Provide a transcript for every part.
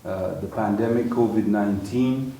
the pandemic, COVID-19.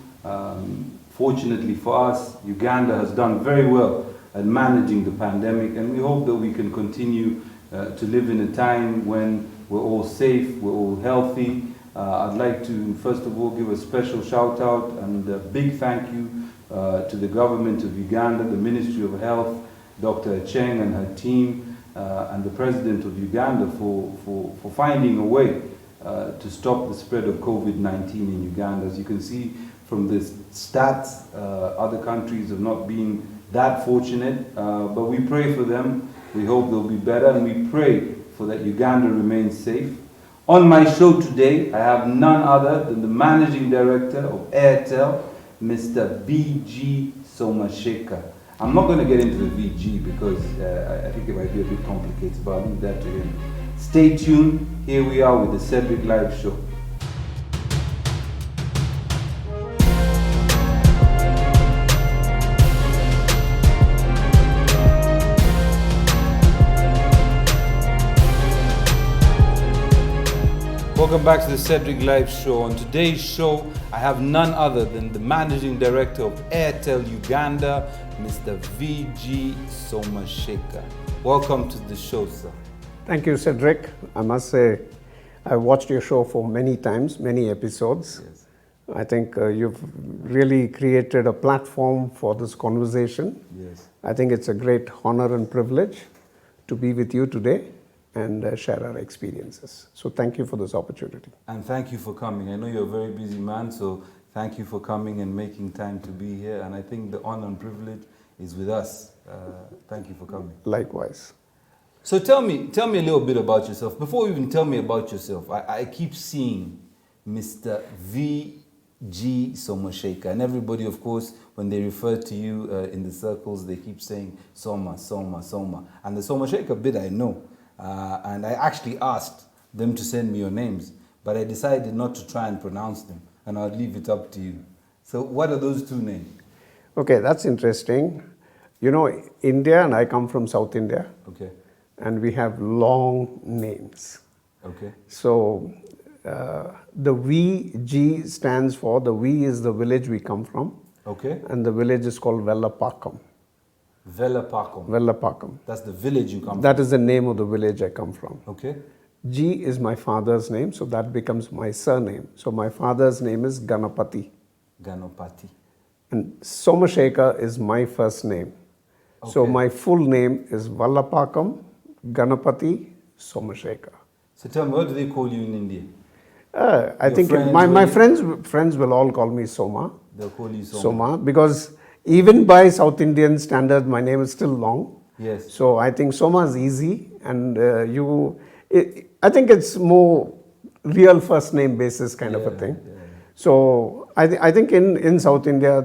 Fortunately for us, Uganda has done very well at managing the pandemic, and we hope that we can continue to live in a time when we're all safe, we're all healthy. I'd like to first of all give a special shout out and a big thank you to the government of Uganda, the Ministry of Health, Dr. Cheng and her team, and the President of Uganda for finding a way to stop the spread of COVID-19 in Uganda. As you can see from the stats, other countries have not been that fortunate, but we pray for them. We hope they'll be better, and we pray for that Uganda remains safe. On my show today, I have none other than the Managing Director of Airtel, Mr. VG Somasekher. I'm not going to get into the VG because I think it might be a bit complicated, but I'll leave that to him. Stay tuned. Here we are with the Cedric Live Show. Welcome back to the Cedric Live Show. On today's show, I have none other than the Managing Director of Airtel Uganda, Mr. VG Somasekher. Welcome to the show, sir. Thank you, Cedric. I must say, I've watched your show for many times, many episodes. Yes. I think you've really created a platform for this conversation. Yes. I think it's a great honor and privilege to be with you today and share our experiences. So thank you for this opportunity. And thank you for coming. I know you're a very busy man, so thank you for coming and making time to be here. And I think the honor and privilege is with us. Thank you for coming. Likewise. So tell me a little bit about yourself. Before you even tell me about yourself, I keep seeing Mr. VG Somasekher. And everybody, of course, when they refer to you in the circles, they keep saying Soma, Soma, Soma. And the Somasekher bit I know. And I actually asked them to send me your names, but I decided not to try and pronounce them, and I'll leave it up to you. So what are those two names? Okay, that's interesting. You know, India, and I come from South India. Okay. And we have long names. Okay. So the VG stands for, the V is the village we come from. Okay. And the village is called Vellapakam. Vellapakam. Vellapakam. That's the village you come from? That is the name of the village I come from. Okay. G is my father's name, so that becomes my surname. So my father's name is Ganapati. Ganapati. And Somasekher is my first name. Okay. So my full name is Vellapakam Ganapati Somasekher. So tell me, what do they call you in India? I think my friends will all call me Soma. They'll call you Soma. Soma, because even by South Indian standard, my name is still long. Yes. So I think Soma is easy, and I think it's more real first name basis kind of a thing. Yeah. So I think in South India,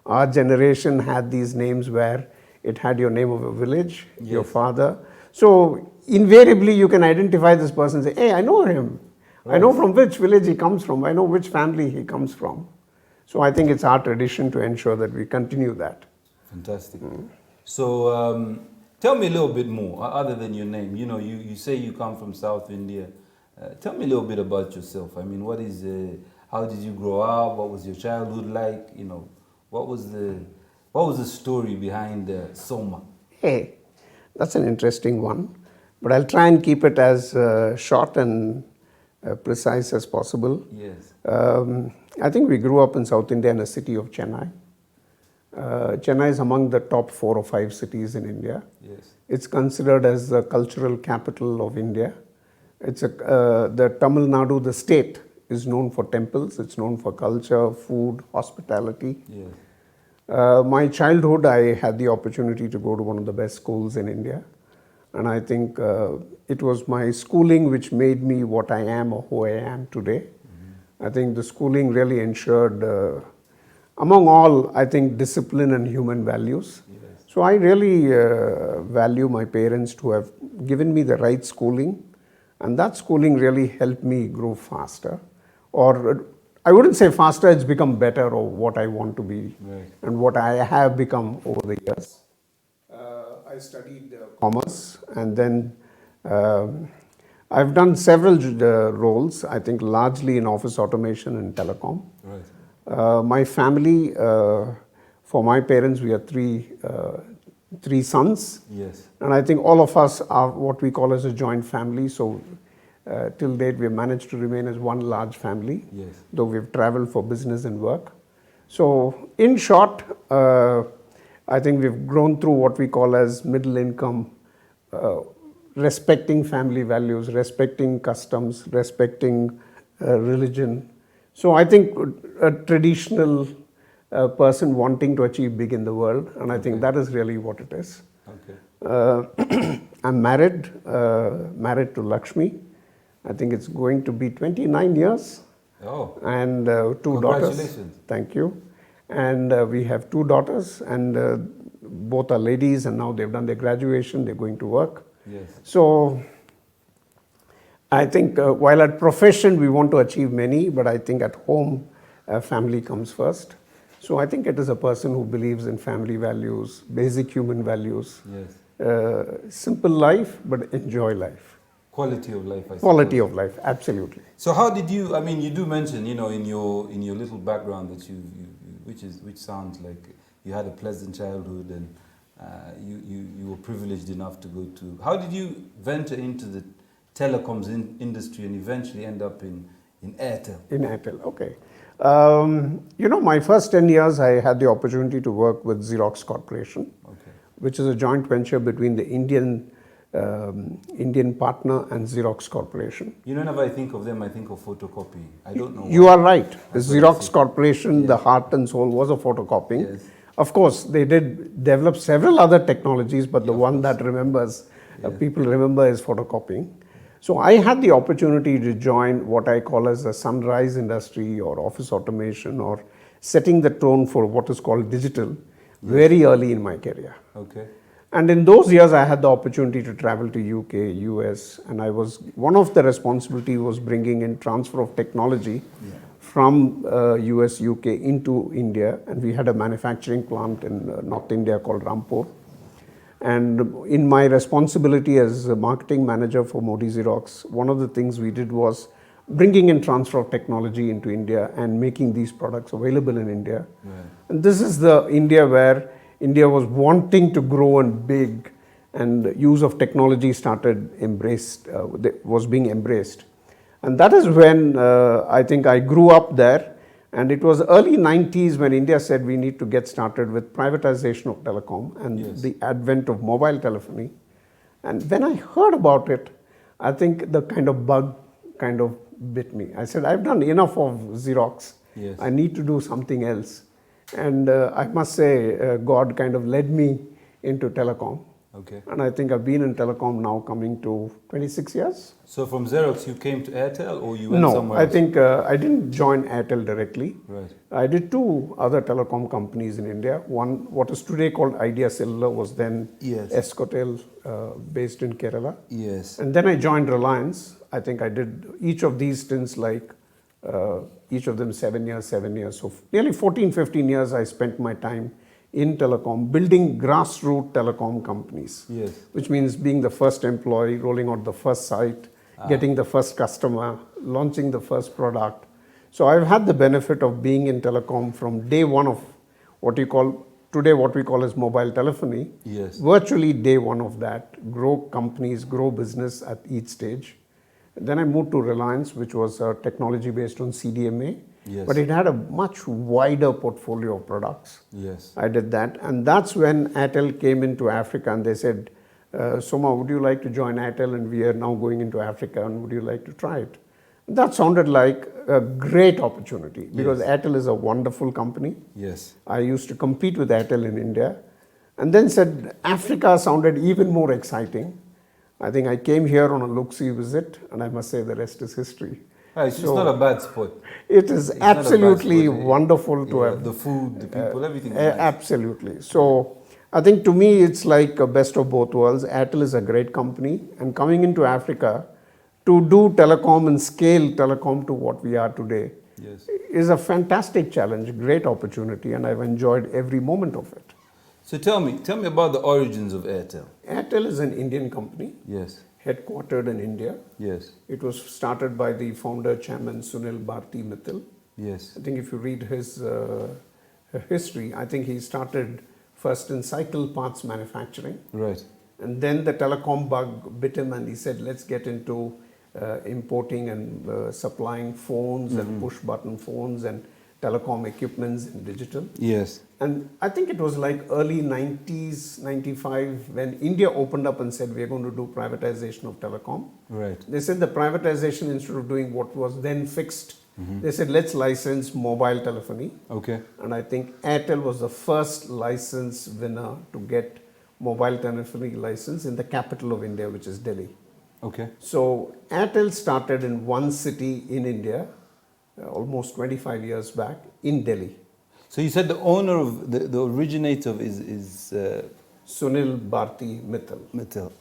our generation had these names where it had your name of a village, Yes. your father. So invariably you can identify this person and say, hey, I know him. Right. I know from which village he comes from. I know which family he comes from. So I think it's our tradition to ensure that we continue that. Fantastic. So tell me a little bit more, other than your name. You know, you say you come from South India. Tell me a little bit about yourself. I mean, how did you grow up? What was your childhood like? You know, what was the story behind Soma? Hey, that's an interesting one. But I'll try and keep it as short and precise as possible. Yes. I think we grew up in South India in the city of Chennai. Chennai is among the top 4 or 5 cities in India. Yes. It's considered as the cultural capital of India. It's the Tamil Nadu, the state, is known for temples. It's known for culture, food, hospitality. Yes. My childhood, I had the opportunity to go to one of the best schools in India. And I think it was my schooling which made me what I am or who I am today. I think the schooling really ensured, among all, I think discipline and human values. Yes. So I really value my parents to have given me the right schooling, and that schooling really helped me grow faster. Or I wouldn't say faster, it's become better or what I want to be, right, and what I have become over the years. I studied commerce, and then I've done several roles, I think largely in office automation and telecom. Right. My family, for my parents, we are three sons. Yes. And I think all of us are what we call as a joint family. So till date, we've managed to remain as one large family, Yes. though we've traveled for business and work. So in short, I think we've grown through what we call as middle income, respecting family values, respecting customs, respecting religion. So I think a traditional person wanting to achieve big in the world, and I think that is really what it is. Okay. I'm married to Lakshmi. I think it's going to be 29 years. Oh. And two daughters. Congratulations. Thank you. And we have two daughters, and both are ladies, and now they've done their graduation, they're going to work. Yes. So I think while at profession we want to achieve many, but I think at home family comes first. So I think it is a person who believes in family values, basic human values. Yes. Simple life, but enjoy life. Quality of life, I suppose. Quality of life, absolutely. So how did you, I mean, you do mention, you know, in your little background that which sounds like you had a pleasant childhood and you were privileged enough to go to, how did you venture into the telecoms industry and eventually end up in Airtel? In Airtel, okay. You know, my first 10 years I had the opportunity to work with Xerox Corporation, Okay. which is a joint venture between the Indian partner and Xerox Corporation. You know, whenever I think of them, I think of photocopying. I don't know. You are right. The That's what I Xerox see. Corporation, Yes. the heart and soul was a photocopying. Yes. Of course, they did develop several other technologies, but the Yeah, of one course. that remembers, Yes. people remember is photocopying. So I had the opportunity to join what I call as the sunrise industry or office automation or setting the tone for what is called digital very early in my career. Okay. And in those years, I had the opportunity to travel to UK, US, and I was, one of the responsibility was bringing in transfer of technology from US, UK into India. And we had a manufacturing plant in North India called Rampur. And in my responsibility as a marketing manager for Modi Xerox, one of the things we did was bringing in transfer of technology into India and making these products available in India. Right. And this is the India where India was wanting to grow and big, and use of technology was being embraced. And that is when I think I grew up there. And it was early 90s when India said we need to get started with privatization of telecom and Yes. the advent of mobile telephony. And when I heard about it, I think the kind of bug kind of bit me. I said, I've done enough of Xerox. Yes. I need to do something else. And I must say, God kind of led me into telecom. Okay. And I think I've been in telecom now coming to 26 years. So from Xerox, you came to Airtel or you went somewhere No, I else? think I didn't join Airtel directly. Right. I did two other telecom companies in India. One, what is today called Idea Cellular, was then Yes. Escotel, based in Kerala. Yes. And then I joined Reliance. I think I did each of these stints like each of them 7 years. So nearly 14, 15 years I spent my time in telecom, building grassroots telecom companies. Yes. Which means being the first employee, rolling out the first site, getting the first customer, launching the first product. So I've had the benefit of being in telecom from day one of what we call as mobile telephony. Yes. Virtually day one of that, grow companies, grow business at each stage. Then I moved to Reliance, which was a technology based on CDMA. Yes. But it had a much wider portfolio of products. Yes. I did that. And that's when Airtel came into Africa and they said, Soma, would you like to join Airtel? And we are now going into Africa, and would you like to try it? That sounded like a great opportunity because Yes. Airtel is a wonderful company. Yes. I used to compete with Airtel in India. And then said Africa sounded even more exciting. I think I came here on a look-see visit, and I must say the rest is history. It's not a bad spot. It is It's not a bad absolutely spot. wonderful to have. The food, the people, everything is nice. Absolutely. So I think to me it's like a best of both worlds. Airtel is a great company, and coming into Africa to do telecom and scale telecom to what we are today Yes. is a fantastic challenge, great opportunity, and I've enjoyed every moment of it. So tell me about the origins of Airtel. Airtel is an Indian company, Yes. headquartered in India. Yes. It was started by the founder, chairman Sunil Bharti Mittal. Yes. I think if you read his history, I think he started first in cycle parts manufacturing. Right. And then the telecom bug bit him and he said, let's get into importing and supplying phones and push button phones and telecom equipments in digital. Yes. And I think it was like early 90s, 95, when India opened up and said, we're going to do privatization of telecom. Right. They said the privatization, instead of doing what was then fixed, they said, let's license mobile telephony. Okay. And I think Airtel was the first license winner to get mobile telephony license in the capital of India, which is Delhi. Okay. So Airtel started in one city in India, almost 25 years back, in Delhi. So you said the owner of the originator of is Sunil Bharti Mittal. Mittal.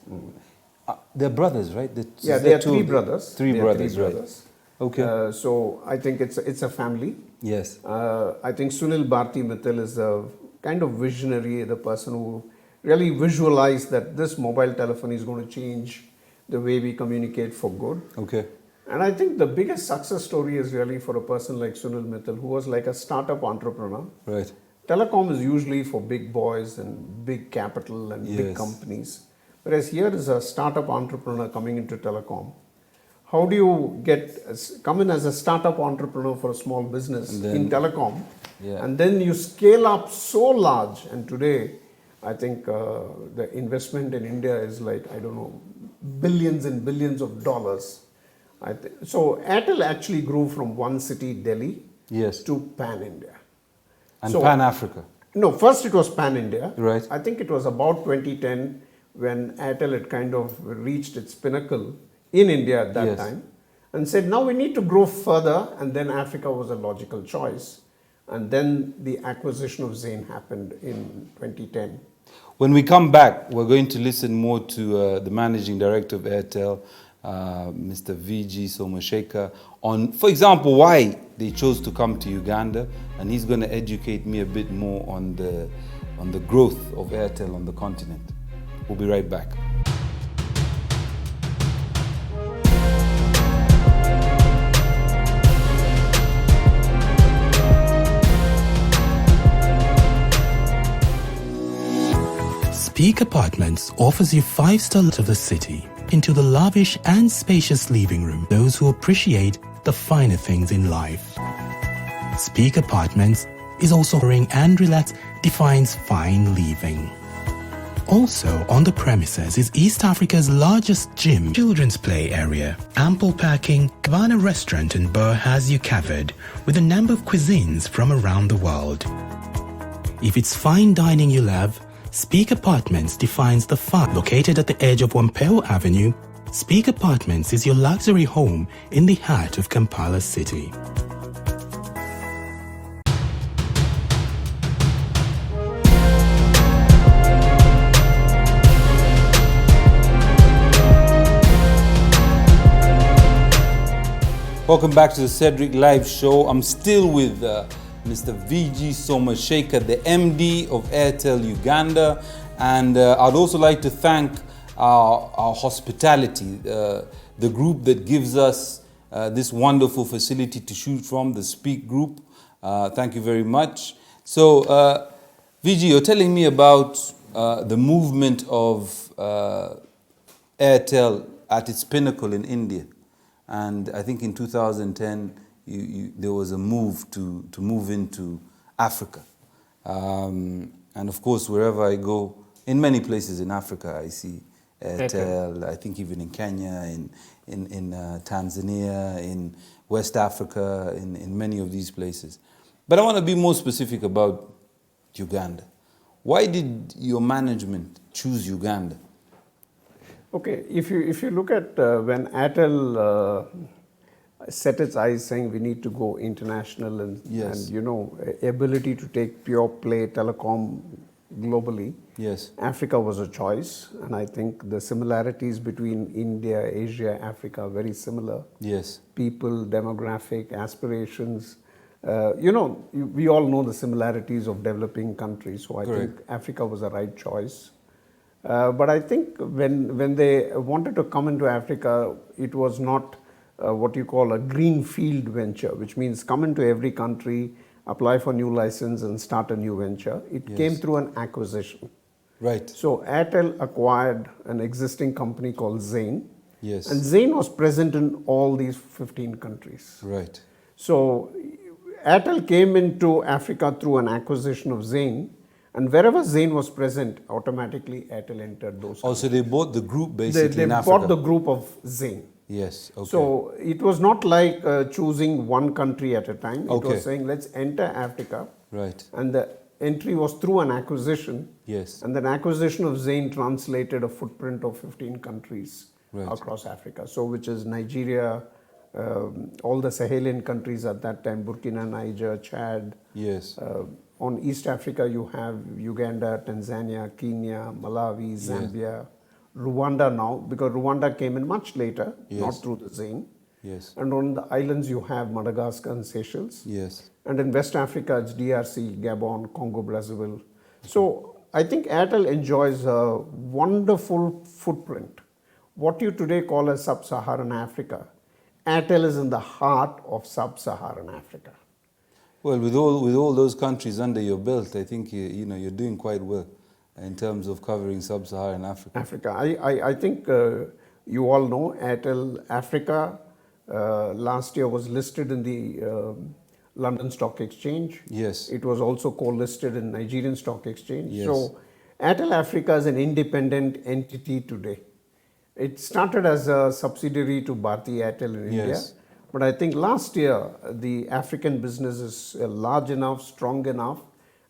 They're brothers, right? Yeah, they are three brothers. Three They are brothers, right? Okay. So I think it's a family. Yes. I think Sunil Bharti Mittal is a kind of visionary, the person who really visualized that this mobile telephony is going to change the way we communicate for good. Okay. And I think the biggest success story is really for a person like Sunil Mittal, who was like a startup entrepreneur. Right. Telecom is usually for big boys and big capital and big Yes. companies. Whereas here is a startup entrepreneur coming into telecom. How do you come in as a startup entrepreneur for a small business in telecom, and then you scale up so large? And today, I think the investment in India is like, I don't know, billions and billions of dollars. So Airtel actually grew from one city, Delhi, Yes. to pan-India. And So- Pan-Africa. No, first it was pan-India. Right. I think it was about 2010 when Airtel had kind of reached its pinnacle in India at that Yes. time and said, now we need to grow further, and then Africa was a logical choice. And then the acquisition of Zain happened in 2010. When we come back, we're going to listen more to the managing director of Airtel, Mr. VG Somasekher, on, for example, why they chose to come to Uganda, and he's going to educate me a bit more on the growth of Airtel on the continent. We'll be right back. Peak Apartments offers you 5-star of the city into the lavish and spacious living room. Those who appreciate the finer things in life. Speak Apartments is also offering and relax defines fine living. Also on the premises is East Africa's largest gym, children's play area, ample parking, Havana restaurant and bar has you covered with a number of cuisines from around the world. If it's fine dining you love, Speak Apartments defines the fun. Located at the edge of Wampeo Avenue, Speak Apartments is your luxury home in the heart of Kampala City. Welcome back to the Cedric Live Show. I'm still with Mr. VG Somasekher, the MD of Airtel Uganda, and I'd also like to thank our hospitality, the group that gives us this wonderful facility to shoot from, the Speak Group. Thank you very much. So, VG, you're telling me about the movement of Airtel at its pinnacle in India, and I think in 2010, there was a move to move into Africa. And of course, wherever I go, in many places in Africa, I see Airtel. I think even in Kenya, in Tanzania, in West Africa, in many of these places. But I want to be more specific about Uganda. Why did your management choose Uganda? Okay, if you look at when Airtel set its eyes saying we need to go international and you know, ability to take pure play telecom globally. Yes. Africa was a choice, and I think the similarities between India, Asia, Africa are very similar. Yes. People, demographic, aspirations. You know, we all know the similarities of developing countries, so I think Africa was the right choice. But I think when they wanted to come into Africa, it was not what you call a greenfield venture, which means come into every country, apply for new license and start a new venture. It came through an acquisition. Right. So Airtel acquired an existing company called Zain. Yes. And Zain was present in all these 15 countries. Right. So Airtel came into Africa through an acquisition of Zain, and wherever Zain was present, automatically Airtel entered those countries. Also, they bought the group basically in They Africa. bought the group of Zain. Yes. Okay. So it was not like choosing one country at a time. It Okay. was saying, let's enter Africa. Right. And the entry was through an acquisition. Yes. And then acquisition of Zain translated a footprint of 15 countries across Africa. So which is Nigeria, all the Sahelian countries at that time, Burkina, Niger, Chad. Yes. On East Africa, you have Uganda, Tanzania, Kenya, Malawi, Zambia, Rwanda now, because Rwanda came in much later, not through the Zain. Yes. And on the islands, you have Madagascar and Seychelles. Yes. And in West Africa, it's DRC, Gabon, Congo, Brazzaville. So I think Airtel enjoys a wonderful footprint. What you today call as sub-Saharan Africa, Airtel is in the heart of sub-Saharan Africa. Well, with all those countries under your belt, I think you're doing quite well in terms of covering sub-Saharan Africa. I think you all know Airtel Africa last year was listed in the London Stock Exchange. Yes. It was also co-listed in Nigerian Stock Exchange. Yes. So Airtel Africa is an independent entity today. It started as a subsidiary to Bharti Airtel in India. But I think last year, the African business is large enough, strong enough,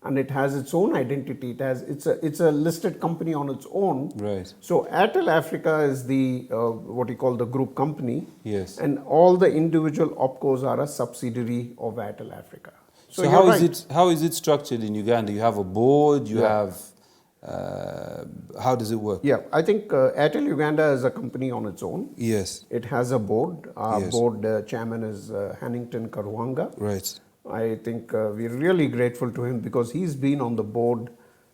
and it has its own identity. It's a listed company on its own. Right. So Airtel Africa is the what you call the group company. Yes. And all the individual opcos are a subsidiary of Airtel Africa. So how is it structured in Uganda? You have a board. You have. How does it work? Yeah, I think Airtel Uganda is a company on its own. Yes. It has a board. Our board chairman is Hannington Karuanga. Right. I think we're really grateful to him because he's been on the board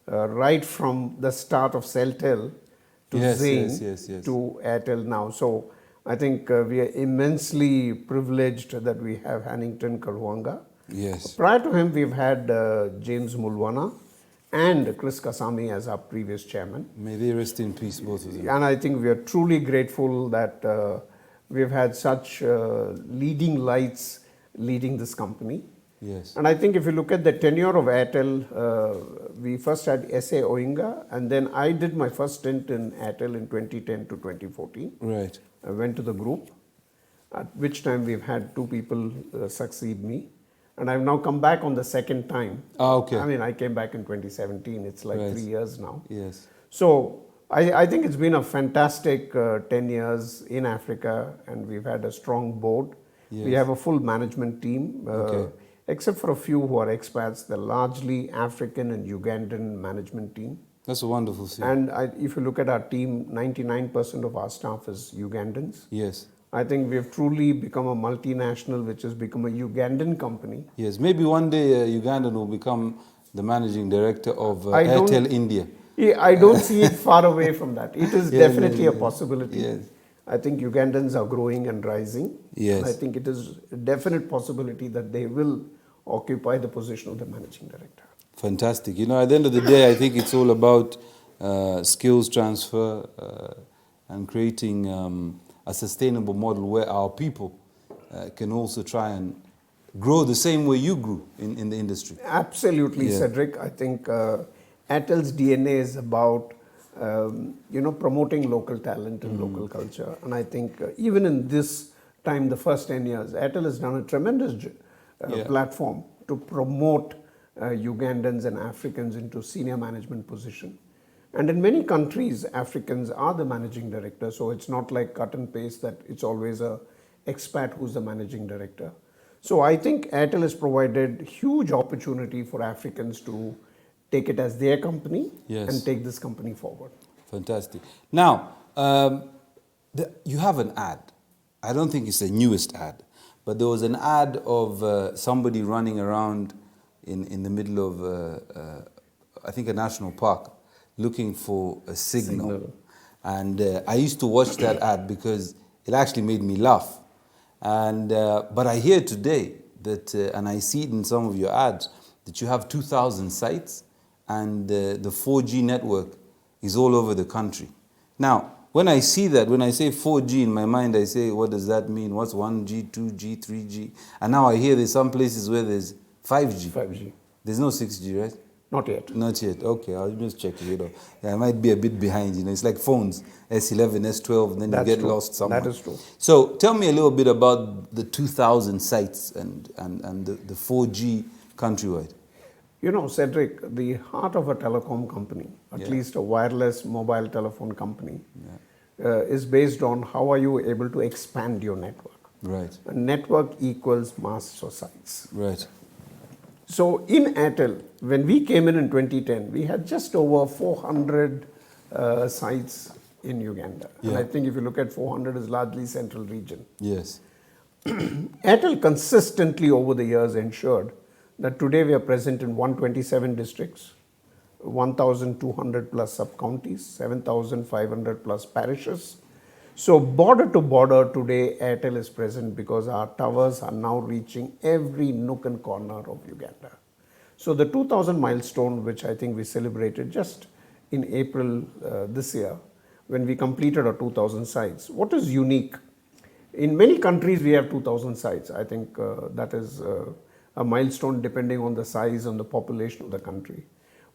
right from the start of Celtel to Zain to Airtel now. So I think we are immensely privileged that we have Hannington Karuanga. Yes. Prior to him, we've had James Mulwana and Chris Kasami as our previous chairman. May they rest in peace, both of them. And I think we are truly grateful that we've had such leading lights leading this company. Yes. And I think if you look at the tenure of Airtel, we first had S.A. Oinga, and then I did my first stint in Airtel in 2010 to 2014. Right. I went to the group, at which time we've had two people succeed me. And I've now come back on the second time. Okay. I mean, I came back in 2017. It's like 3 years now. Yes. So I think it's been a fantastic 10 years in Africa, and we've had a strong board. Yes. We have a full management team, except for a few who are expats. They're largely African and Ugandan management team. That's a wonderful thing. And if you look at our team, 99% of our staff is Ugandans. Yes. I think we have truly become a multinational, which has become a Ugandan company. Yes, maybe one day Ugandan will become the managing director of Airtel India. Yeah, I don't see it far away from that. It is definitely a possibility. Yes. I think Ugandans are growing and rising. Yes. I think it is a definite possibility that they will occupy the position of the managing director. Fantastic. You know, at the end of the day, I think it's all about skills transfer and creating a sustainable model where our people can also try and grow the same way you grew in the industry. Absolutely, Cedric. I think Airtel's DNA is about promoting local talent and local culture. And I think even in this time, the first 10 years, Airtel has done a tremendous platform to promote Ugandans and Africans into senior management position. And in many countries, Africans are the managing director, so it's not like cut and paste that it's always a expat who's the managing director. So I think Airtel has provided huge opportunity for Africans to take it as their company and take this company forward. Fantastic. Now, you have an ad. I don't think it's the newest ad, but there was an ad of somebody running around in the middle of, I think, a national park, looking for a signal. And I used to watch that ad because it actually made me laugh. And but I hear today that, and I see it in some of your ads, that you have 2,000 sites and the 4G network is all over the country. Now, when I see that, when I say 4G in my mind, I say, what does that mean? What's 1G, 2G, 3G? And now I hear there's some places where there's 5G. 5G. There's no 6G, right? Not yet. Not yet. Okay, I'll just check it out. Yeah, I might be a bit behind. It's like phones, S11, S12, and then That's you get true. lost somewhere. That is true. So tell me a little bit about the 2,000 sites and the 4G countrywide. You know, Cedric, the heart of a telecom company, at least a wireless mobile telephone company, is based on how are you able to expand your network. Right. A network equals masts or sites. Right. So in Airtel, when we came in 2010, we had just over 400 sites in Uganda. And I think if you look at 400 is largely central region. Yes. Airtel consistently over the years ensured that today we are present in 127 districts, 1,200 plus sub-counties, 7,500 plus parishes. So border to border today Airtel is present because our towers are now reaching every nook and corner of Uganda. So the 2,000 milestone, which I think we celebrated just in April this year, when we completed our 2,000 sites. What is unique? In many countries we have 2,000 sites. I think that is a milestone depending on the size and the population of the country.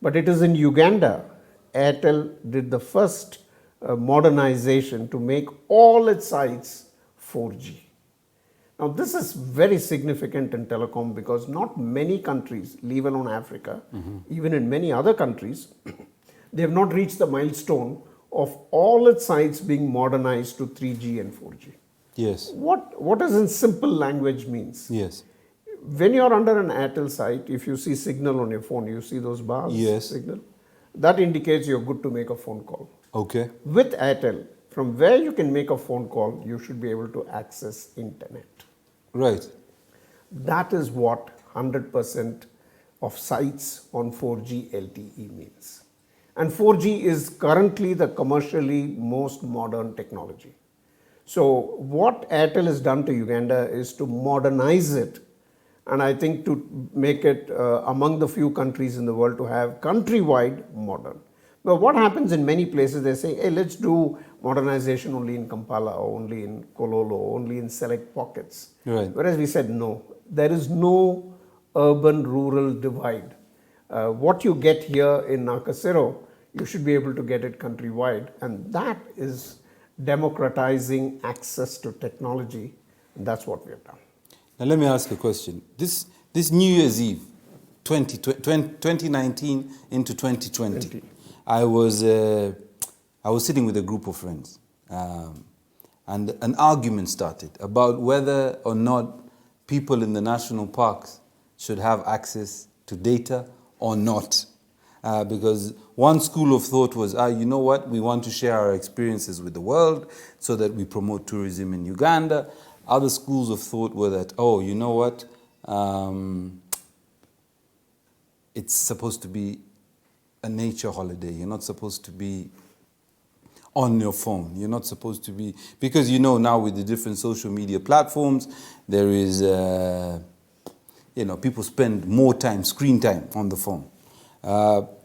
But it is in Uganda, Airtel did the first modernization to make all its sites 4G. Now this is very significant in telecom because not many countries, leave alone Africa, even in many other countries, they have not reached the milestone of all its sites being modernized to 3G and 4G. Yes. What does in simple language means? Yes. When you're under an Airtel site, if you see signal on your phone, you see those bars, Yes. signal, that indicates you're good to make a phone call. Okay. With Airtel, from where you can make a phone call, you should be able to access internet. Right. That is what 100% of sites on 4G LTE means. And 4G is currently the commercially most modern technology. So what Airtel has done to Uganda is to modernize it, and I think to make it among the few countries in the world to have countrywide modern. But what happens in many places, they say, hey, let's do modernization only in Kampala or only in Kololo or only in select pockets. Right. Whereas we said, no, there is no urban-rural divide. What you get here in Nakasero, you should be able to get it countrywide. And that is democratizing access to technology. And that's what we have done. Now let me ask a question. This New Year's Eve, 2019 into 2020, I was sitting with a group of friends, and an argument started about whether or not people in the national parks should have access to data or not. Because one school of thought was, you know what, we want to share our experiences with the world so that we promote tourism in Uganda. Other schools of thought were that, you know what, it's supposed to be a nature holiday. You're not supposed to be on your phone. You're not supposed to be, because now with the different social media platforms, there is, people spend more time, screen time on the phone.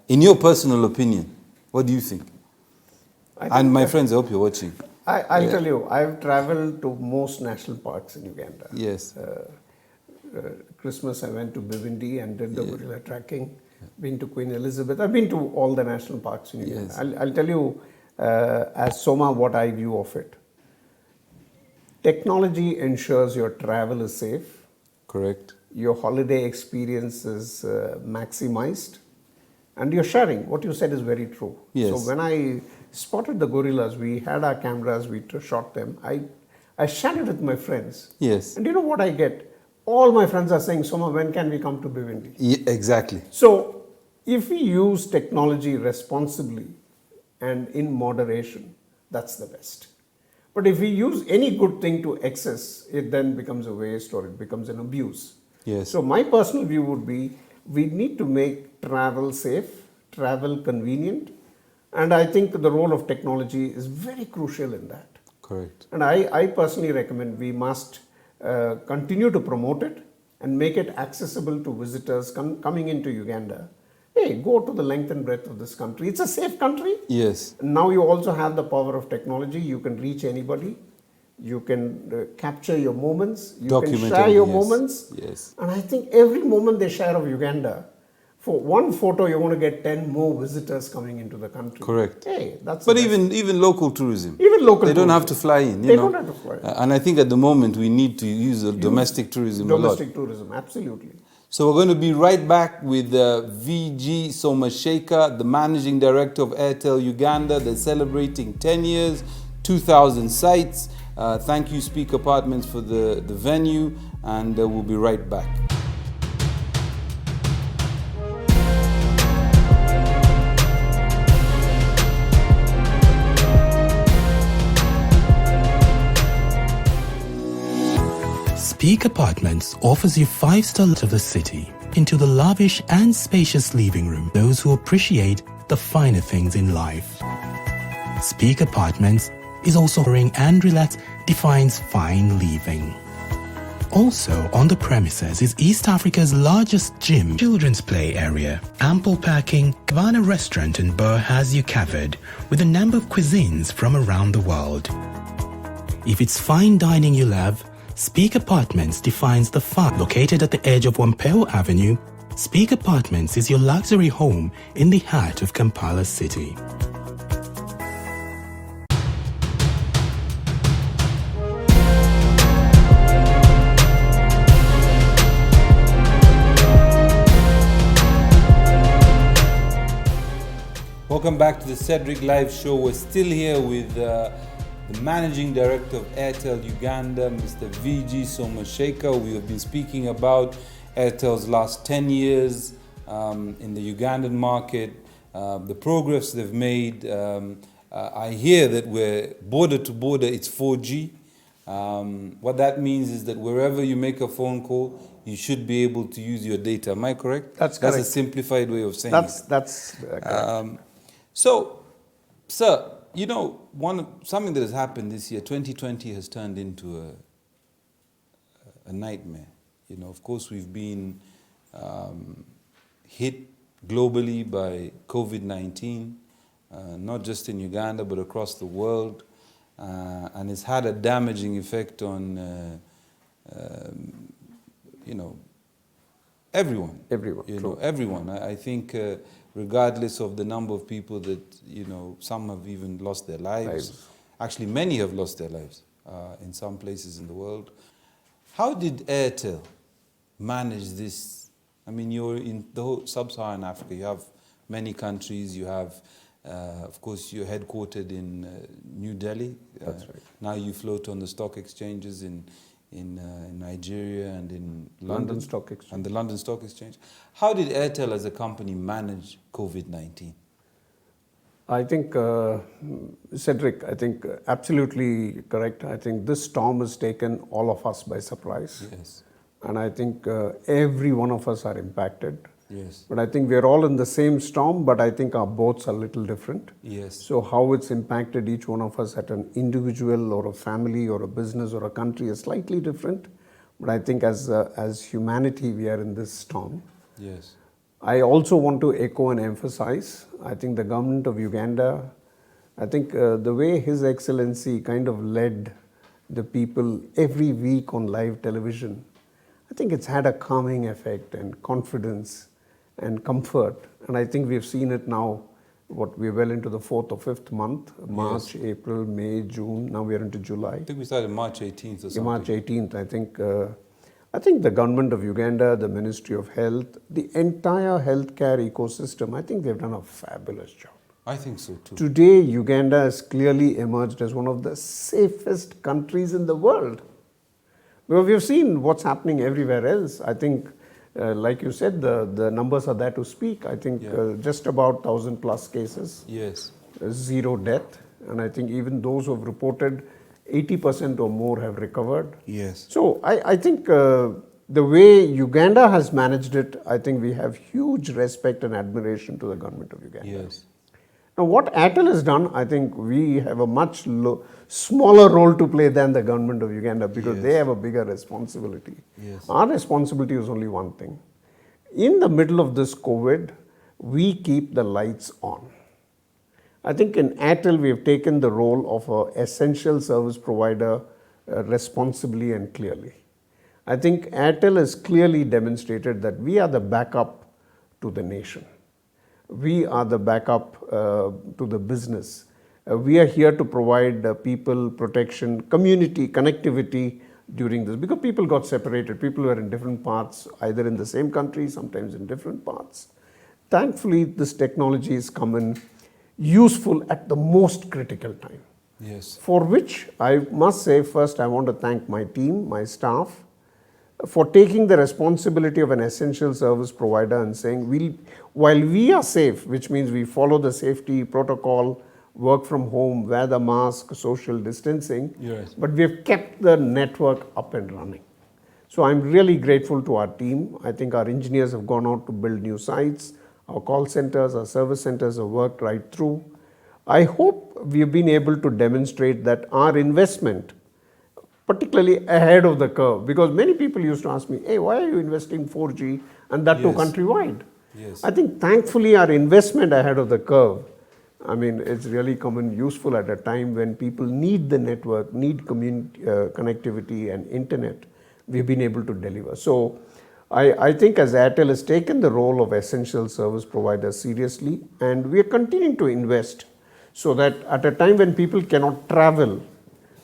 In your personal opinion, what do you think? And my friends, I hope you're watching. I'll tell you, I've traveled to most national parks in Uganda. Yes. Christmas I went to Bivindi and did the gorilla tracking. Been to Queen Elizabeth. I've been to all the national parks in Uganda. Yes. I'll tell you, as Soma, what I view of it. Technology ensures your travel is safe. Correct. Your holiday experience is maximized. And you're sharing. What you said is very true. Yes. So when I spotted the gorillas, we had our cameras, we shot them. I shared it with my friends. Yes. And you know what I get? All my friends are saying, Soma, when can we come to Bivindi? Yeah, exactly. So if we use technology responsibly and in moderation, that's the best. But if we use any good thing to excess, it then becomes a waste or it becomes an abuse. Yes. So my personal view would be, we need to make travel safe, travel convenient, And I think the role of technology is very crucial in that. Correct. And I personally recommend we must continue to promote it and make it accessible to visitors coming into Uganda. Hey, go to the length and breadth of this country. It's a safe country. Yes. Now you also have the power of technology. You can reach anybody. You can capture your moments. You Document can share your yes. moments. Yes. And I think every moment they share of Uganda, for one photo, you're going to get 10 more visitors coming into the country. Correct. Hey, that's But the best. even local tourism. Even local They don't have tourism. to fly in. They know. don't have to fly in. And I think at the moment we need to use domestic tourism a lot. Domestic tourism, absolutely. So we're going to be right back with VG Somasekher, the managing director of Airtel Uganda. They're celebrating 10 years, 2,000 sites. Thank you, Speak Apartments, for the venue, and we'll be right back. Speak Apartments offers you 5-star of the city into the lavish and spacious living room. Those who appreciate the finer things in life. Speak Apartments is also offering and relax defines fine living. Also on the premises is East Africa's largest gym, children's play area, ample parking. Havana Restaurant and Bar has you covered with a number of cuisines from around the world. If it's fine dining you love, Speak Apartments defines the fun. Located at the edge of Wampeo Avenue, Speak Apartments is your luxury home in the heart of Kampala City. Welcome back to the Cedric Live Show. We're still here with the Managing Director of Airtel Uganda, Mr. VG Somasekher. We have been speaking about Airtel's last 10 years in the Ugandan market, the progress they've made. I hear that we're border to border, it's 4G. What that means is that wherever you make a phone call, you should be able to use your data. Am I correct? That's correct. That's a simplified way of saying it. That's correct. So, sir, you know, something that has happened this year, 2020 has turned into a nightmare. You know, of course, we've been hit globally by COVID-19, not just in Uganda, but across the world. And it's had a damaging effect on, you know, everyone. Everyone, You true. know, everyone. I think regardless of the number of people that, you know, some have even lost their lives. Actually, many have lost their lives in some places in the world. How did Airtel manage this? I mean, you're in the whole sub-Saharan Africa. You have many countries. You have, of course, you're headquartered in New Delhi. That's right. Now you float on the stock exchanges in Nigeria and in London Stock Exchange. and the London Stock Exchange. How did Airtel as a company manage COVID-19? I think, Cedric, I think absolutely correct. I think this storm has taken all of us by surprise. Yes. And I think every one of us are impacted. Yes. But I think we're all in the same storm, but I think our boats are a little different. Yes. So how it's impacted each one of us at an individual or a family or a business or a country is slightly different. But I think as humanity, we are in this storm. Yes. I also want to echo and emphasize, I think the government of Uganda, I think the way His Excellency kind of led the people every week on live television, I think it's had a calming effect and confidence and comfort. And I think we've seen it now, we're well into the 4th or 5th month, March, Yes. April, May, June, now we're into July. I think we started March 18th or something. March 18th, I think the government of Uganda, the Ministry of Health, the entire healthcare ecosystem, I think they've done a fabulous job. I think so too. Today, Uganda has clearly emerged as one of the safest countries in the world. Well, we've seen what's happening everywhere else. I think, like you said, the numbers are there to speak. I think just about 1,000 plus cases. Yes. 0 death. And I think even those who have reported 80% or more have recovered. Yes. So I think the way Uganda has managed it, I think we have huge respect and admiration to the government of Uganda. Yes. Now, what Airtel has done, I think we have a much smaller role to play than the government of Uganda because they have a bigger responsibility. Our responsibility is only one thing. In the middle of this COVID, we keep the lights on. I think in Airtel, we have taken the role of an essential service provider responsibly and clearly. I think Airtel has clearly demonstrated that we are the backup to the nation. We are the backup to the business. We are here to provide people protection, community, connectivity during this because people got separated. People were in different parts, either in the same country, sometimes in different parts. Thankfully, this technology has come in useful at the most critical time. For which I must say, first I want to thank my team, my staff, for taking the responsibility of an essential service provider and saying, while we are safe, which means we follow the safety protocol, work from home, wear the mask, social distancing, but we have kept the network up and running. So I'm really grateful to our team. I think our engineers have gone out to build new sites. Our call centers, our service centers have worked right through. I hope we have been able to demonstrate that our investment, particularly ahead of the curve, because many people used to ask me, hey, why are you investing 4G and that too countrywide? I think thankfully our investment ahead of the curve, I mean, it's really come in useful at a time when people need the network, need connectivity and internet. We've been able to deliver. So I think as Airtel has taken the role of essential service provider seriously, and we are continuing to invest so that at a time when people cannot travel,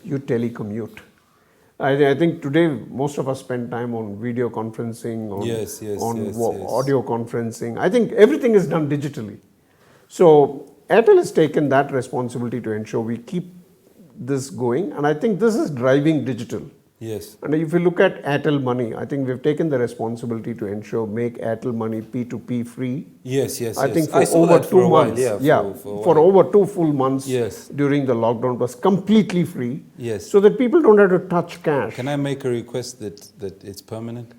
you telecommute. I think today most of us spend time on video conferencing, on audio conferencing. I think everything is done digitally. So Airtel has taken that responsibility to ensure we keep this going, and I think this is driving digital. And if you look at Airtel Money, I think we've taken the responsibility to ensure make Airtel Money P2P free. I think for over 2 months. For over 2 full months during the lockdown was completely free. So that people don't have to touch cash. Can I make a request that it's permanent?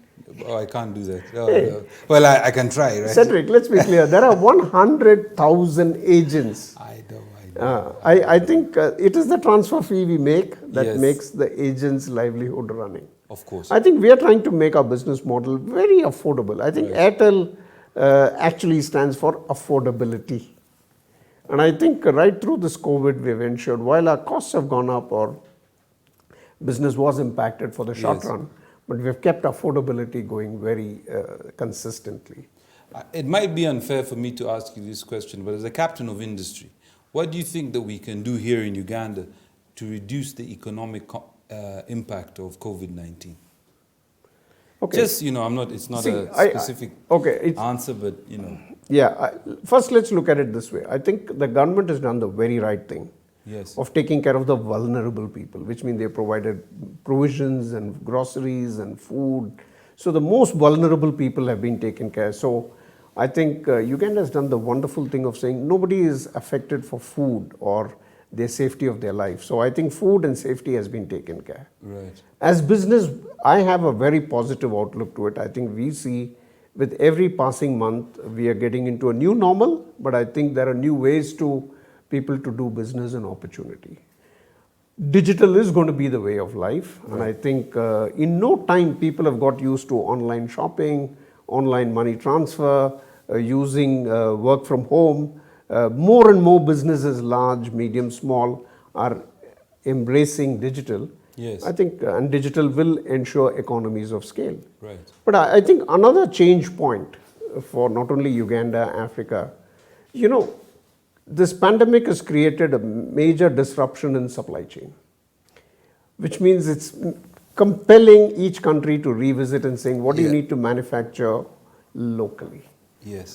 Oh, I can't do that. Well, I can try, right? Cedric, let's be clear. There are 100,000 agents. I know. I think it is the transfer fee we make that makes the agent's livelihood running. Of course. I think we are trying to make our business model very affordable. I think Airtel actually stands for affordability. And I think right through this COVID, we've ensured while our costs have gone up or business was impacted for the short run, but we've kept affordability going very consistently. It might be unfair for me to ask you this question, but as a captain of industry, what do you think that we can do here in Uganda to reduce the economic impact of COVID-19? Just, it's not a specific answer, but, first let's look at it this way. I think the government has done the very right thing of taking care of the vulnerable people, which means they provided provisions and groceries and food. So the most vulnerable people have been taken care of. So I think Uganda has done the wonderful thing of saying nobody is affected for food or the safety of their life. So I think food and safety has been taken care. As business, I have a very positive outlook to it. I think we see with every passing month, we are getting into a new normal, but I think there are new ways to people to do business and opportunity. Digital is going to be the way of life. And I think in no time, people have got used to online shopping, online money transfer, using work from home. More and more businesses, large, medium, small, are embracing digital. I think, and digital will ensure economies of scale. But I think another change point for not only Uganda, Africa, this pandemic has created a major disruption in supply chain, which means it's compelling each country to revisit and saying, what do you need to manufacture locally?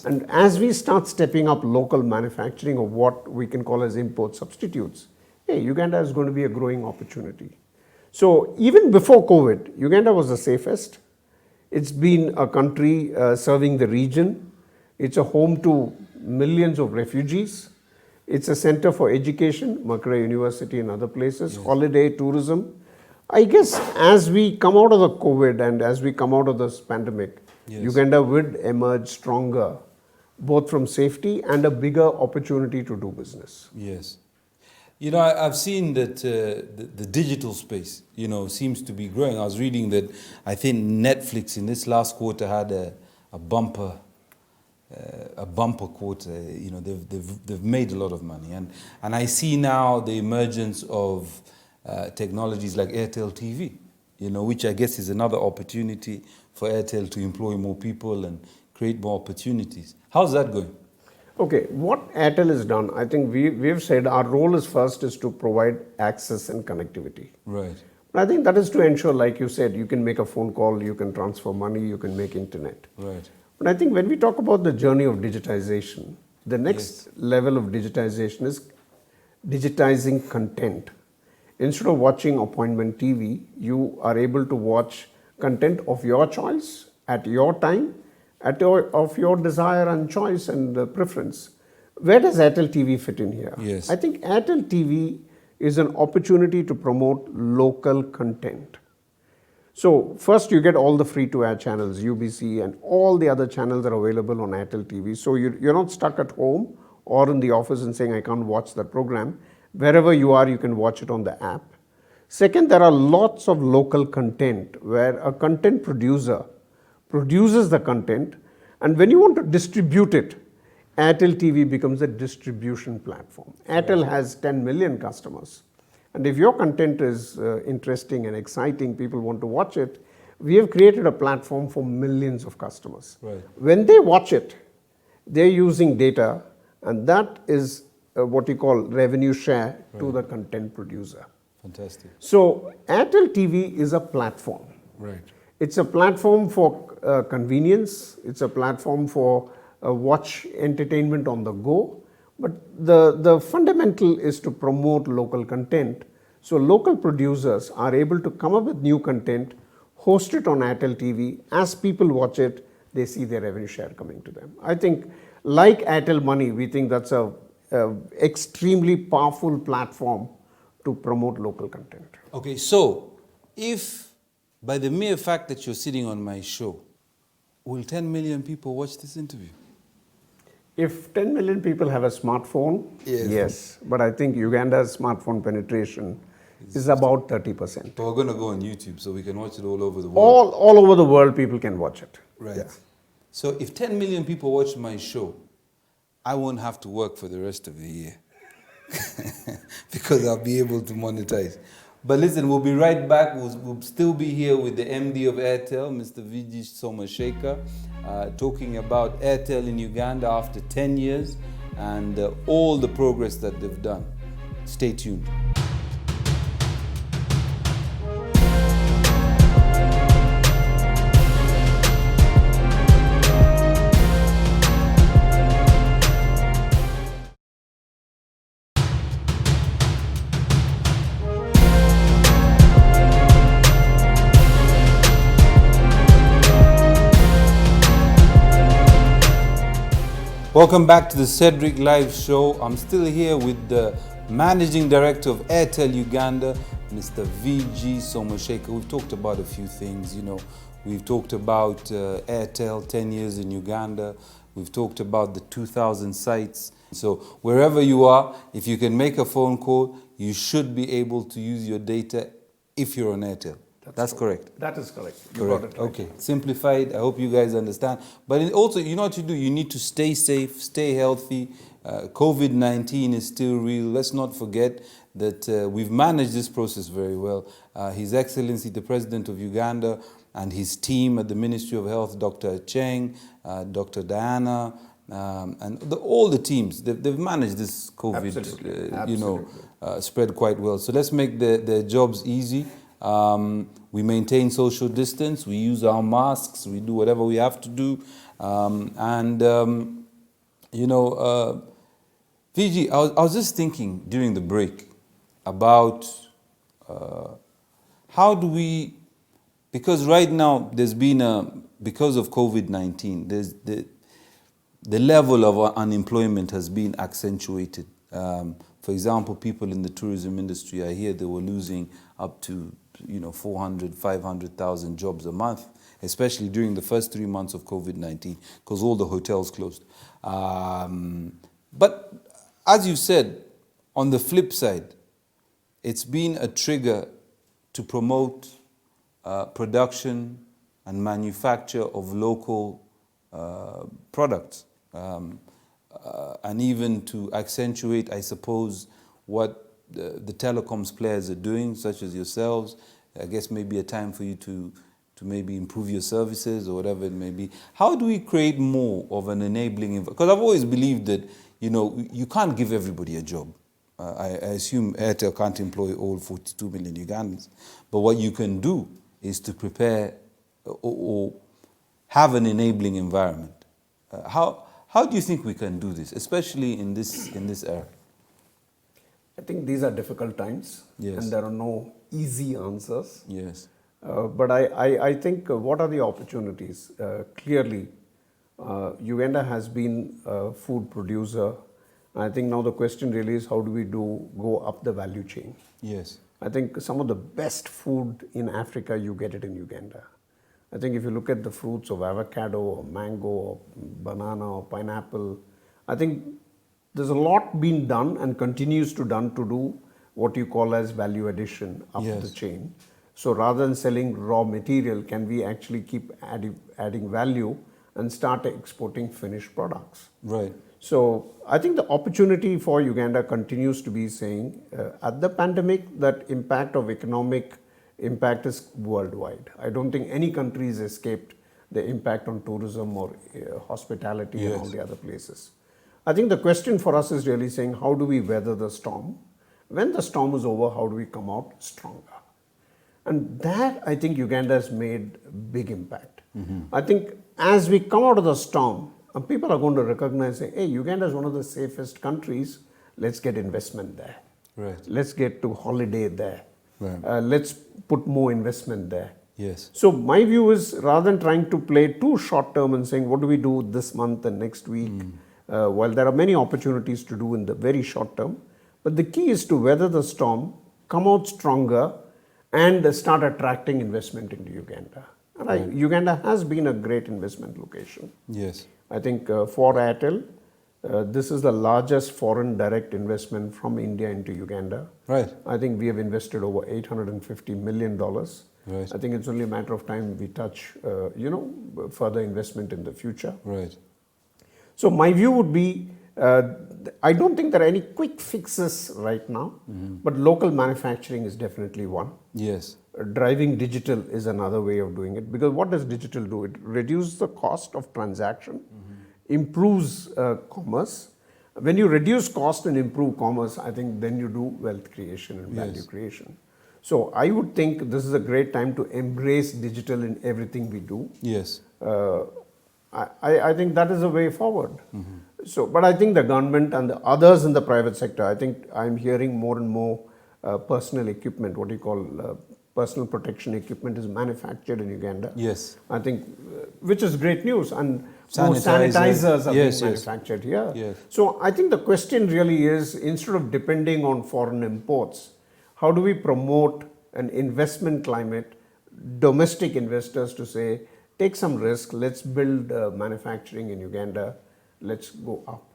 And as we start stepping up local manufacturing of what we can call as import substitutes, Uganda is going to be a growing opportunity. So even before COVID, Uganda was the safest. It's been a country serving the region. It's a home to millions of refugees. It's a center for education, Makerere University and other places, holiday, tourism. I guess as we come out of the COVID and as we come out of this pandemic, Uganda would emerge stronger both from safety and a bigger opportunity to do business. Yes. You know, I've seen that the digital space, you know, seems to be growing. I was reading that I think Netflix in this last quarter had a bumper quarter. You know, they've made a lot of money, and I see now the emergence of technologies like Airtel TV, you know, which I guess is another opportunity for Airtel to employ more people and create more opportunities. How's that going? Okay, what Airtel has done, I think we've said our role is first is to provide access and connectivity. Right. But I think that is to ensure, like you said, you can make a phone call, you can transfer money, you can make internet. Right. But I think when we talk about the journey of digitization, the next level of digitization is digitizing content. Instead of watching appointment TV, you are able to watch content of your choice, at your time, of your desire and choice and preference. Where does Airtel TV fit in here? Yes. I think Airtel TV is an opportunity to promote local content. So first you get all the free-to-air channels, UBC, and all the other channels are available on Airtel TV. So you're not stuck at home or in the office and saying, I can't watch that program. Wherever you are, you can watch it on the app. Second, there are lots of local content where a content producer produces the content, and when you want to distribute it, Airtel TV becomes a distribution platform. Airtel has 10 million customers. And if your content is interesting and exciting, people want to watch it, we have created a platform for millions of customers. Right. When they watch it, they're using data, and that is what you call revenue share to the content producer. Fantastic. So Airtel TV is a platform. Right. It's a platform for convenience. It's a platform for watch entertainment on the go. But the fundamental is to promote local content. So local producers are able to come up with new content, host it on Airtel TV. As people watch it, they see their revenue share coming to them. I think like Airtel Money, we think that's a extremely powerful platform to promote local content. Okay, so if by the mere fact that you're sitting on my show, will 10 million people watch this interview? If 10 million people have a smartphone, yes. But I think Uganda's smartphone penetration is about 30%. But we're going to go on YouTube so we can watch it all over the world. All over the world, people can watch it. Right. Yeah. So if 10 million people watch my show, I won't have to work for the rest of the year because I'll be able to monetize. But listen, we'll be right back. We'll still be here with the MD of Airtel, Mr. VG Somasekher, talking about Airtel in Uganda after 10 years and all the progress that they've done. Stay tuned. Welcome back to the Cedric Live Show. I'm still here with the Managing Director of Airtel Uganda, Mr. VG Somasekher. We've talked about a few things, you know. We've talked about Airtel, 10 years in Uganda. We've talked about the 2,000 sites. So wherever you are, if you can make a phone call, you should be able to use your data if you're on Airtel. That's correct. That is correct. You Correct. got it right. Okay. Simplified. I hope you guys understand. But also, you know what you do? You need to stay safe, stay healthy. COVID-19 is still real. Let's not forget that we've managed this process very well. His Excellency, the President of Uganda, and his team at the Ministry of Health, Dr. Cheng, Dr. Diana, and all the teams, they've managed this COVID, spread quite well. So let's make their jobs easy. We maintain social distance, we use our masks, we do whatever we have to do. VG, I was just thinking during the break about how do we, because right now there's been because of COVID-19, there's the level of unemployment has been accentuated. For example, people in the tourism industry, I hear they were losing up to 400, 500,000 jobs a month. especially during the first 3 months of COVID-19, because all the hotels closed. But as you said, on the flip side, it's been a trigger to promote production and manufacture of local products, and even to accentuate, I suppose, what the telecoms players are doing, such as yourselves. I guess maybe a time for you to maybe improve your services or whatever it may be. How do we create more of an enabling? Because I've always believed that, you know, you can't give everybody a job. I assume Airtel can't employ all 42 million Ugandans. But what you can do is to prepare or have an enabling environment. How do you think we can do this, especially in this era? I think these are difficult times, Yes. and there are no easy answers. Yes. But I think what are the opportunities? Clearly, Uganda has been a food producer. I think now the question really is how do we go up the value chain? Yes. I think some of the best food in Africa, you get it in Uganda. I think if you look at the fruits of avocado or mango or banana or pineapple, I think there's a lot being done and continues to do what you call as value addition up Yes. the chain. So rather than selling raw material, can we actually keep adding value and start exporting finished products? Right. So I think the opportunity for Uganda continues to be saying at the pandemic that impact of economic impact is worldwide. I don't think any country has escaped the impact on tourism or hospitality Yes. and all the other places. I think the question for us is really saying how do we weather the storm? When the storm is over, how do we come out stronger? And that, I think, Uganda has made big impact. I think as we come out of the storm, people are going to recognize, say, hey, Uganda is one of the safest countries. Let's get investment there. Right. Let's get to holiday there. Right. Let's put more investment there. Yes. So my view is rather than trying to play too short term and saying, what do we do this month and next week? While there are many opportunities to do in the very short term, but the key is to weather the storm, come out stronger, and start attracting investment into Uganda. And Uganda has been a great investment location. Yes. I think for Airtel, this is the largest foreign direct investment from India into Uganda. Right. I think we have invested over $850 million. Right. I think it's only a matter of time we touch, further investment in the future. Right. So my view would be, I don't think there are any quick fixes right now, but local manufacturing is definitely one. Yes. Driving digital is another way of doing it, because what does digital do? It reduces the cost of transaction, improves commerce. When you reduce cost and improve commerce, I think then you do wealth creation and value creation. So I would think this is a great time to embrace digital in everything we do. Yes. I think that is a way forward. So, but I think the government and the others in the private sector, I think I'm hearing more and more personal equipment, what you call personal protection equipment is manufactured in Uganda. Yes. I think, which is great news, and more sanitizers are being manufactured here. Yes. So I think the question really is, instead of depending on foreign imports, how do we promote an investment climate, domestic investors to say, take some risk, let's build manufacturing in Uganda, let's go up.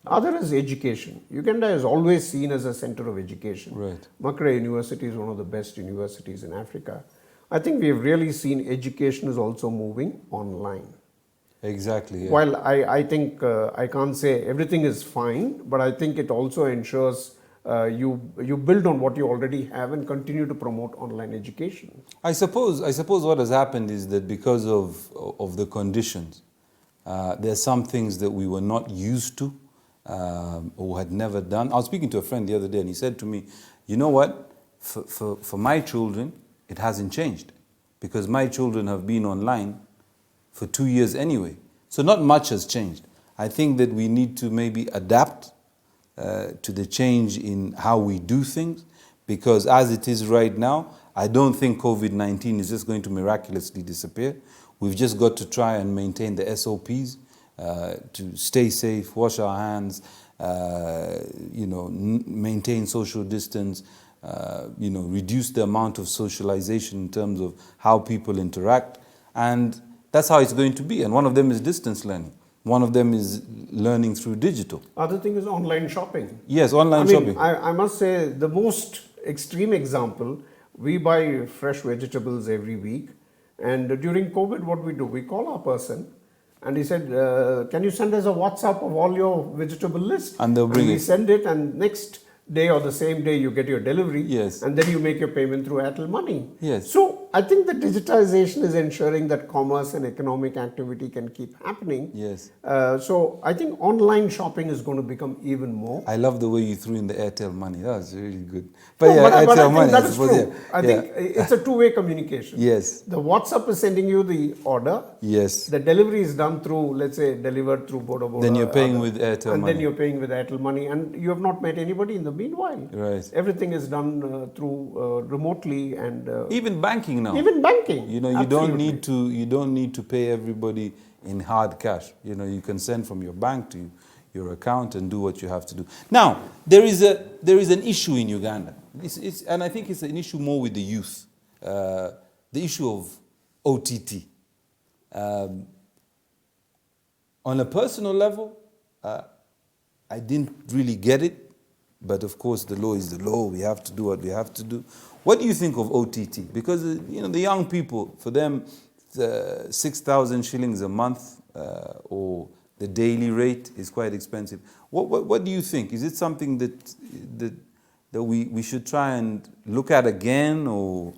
Other is education. Uganda is always seen as a center of education. Right. Makere University is one of the best universities in Africa. I think we have really seen education is also moving online. Exactly. Yeah. While I think I can't say everything is fine, but I think it also ensures you build on what you already have and continue to promote online education. I suppose what has happened is that because of the conditions, there are some things that we were not used to or had never done. I was speaking to a friend the other day and he said to me, you know what, for my children, it hasn't changed because my children have been online for 2 years anyway. So not much has changed. I think that we need to maybe adapt to the change in how we do things, because as it is right now, I don't think COVID-19 is just going to miraculously disappear. We've just got to try and maintain the SOPs to stay safe, wash our hands, maintain social distance, reduce the amount of socialization in terms of how people interact. And that's how it's going to be. And one of them is distance learning. One of them is learning through digital. Other thing is online shopping. Yes, online shopping. I must say the most extreme example, we buy fresh vegetables every week. And during COVID, what we do, we call our person and he said, can you send us a WhatsApp of all your vegetable list? And they'll bring we it. send it, and next day or the same day you get your delivery. Yes. And then you make your payment through Airtel Money. Yes. So I think the digitization is ensuring that commerce and economic activity can keep happening. Yes. So I think online shopping is going to become even more. I love the way you threw in the Airtel Money. That was really good. But I Airtel think Money, that is suppose, true. I think it's a two-way communication. Yes. The WhatsApp is sending you the order. Yes. The delivery is done through, let's say, delivered through Boda Boda. Then you're paying with Airtel and Money. then you're paying with Airtel Money, and you have not met anybody in the meanwhile. Right. Everything is done through remotely and Even banking now. even banking. You know, you don't need to pay everybody in hard cash. You know, you can send from your bank to your account and do what you have to do. Now, there is an issue in Uganda, and I think it's an issue more with the youth. The issue of OTT. On a personal level, I didn't really get it, but of course the law is the law. We have to do what we have to do. What do you think of OTT? Because you know, the young people, for them, 6,000 shillings a month or the daily rate is quite expensive. What do you think? Is it something that we should try and look at again, or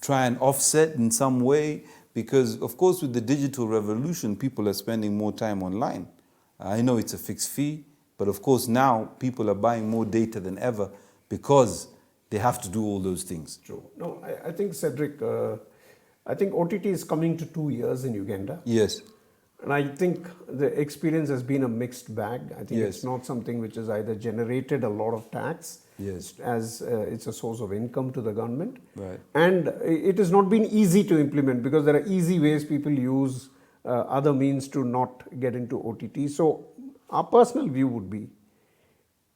try and offset in some way? Because of course with the digital revolution, people are spending more time online. I know it's a fixed fee, but of course now people are buying more data than ever because they have to do all those things. True. No, I think, Cedric, I think OTT is coming to 2 years in Uganda. Yes. And I think the experience has been a mixed bag. I think Yes. it's not something which has either generated a lot of tax, Yes. as it's a source of income to the government. Right. And it has not been easy to implement because there are easy ways people use other means to not get into OTT. So our personal view would be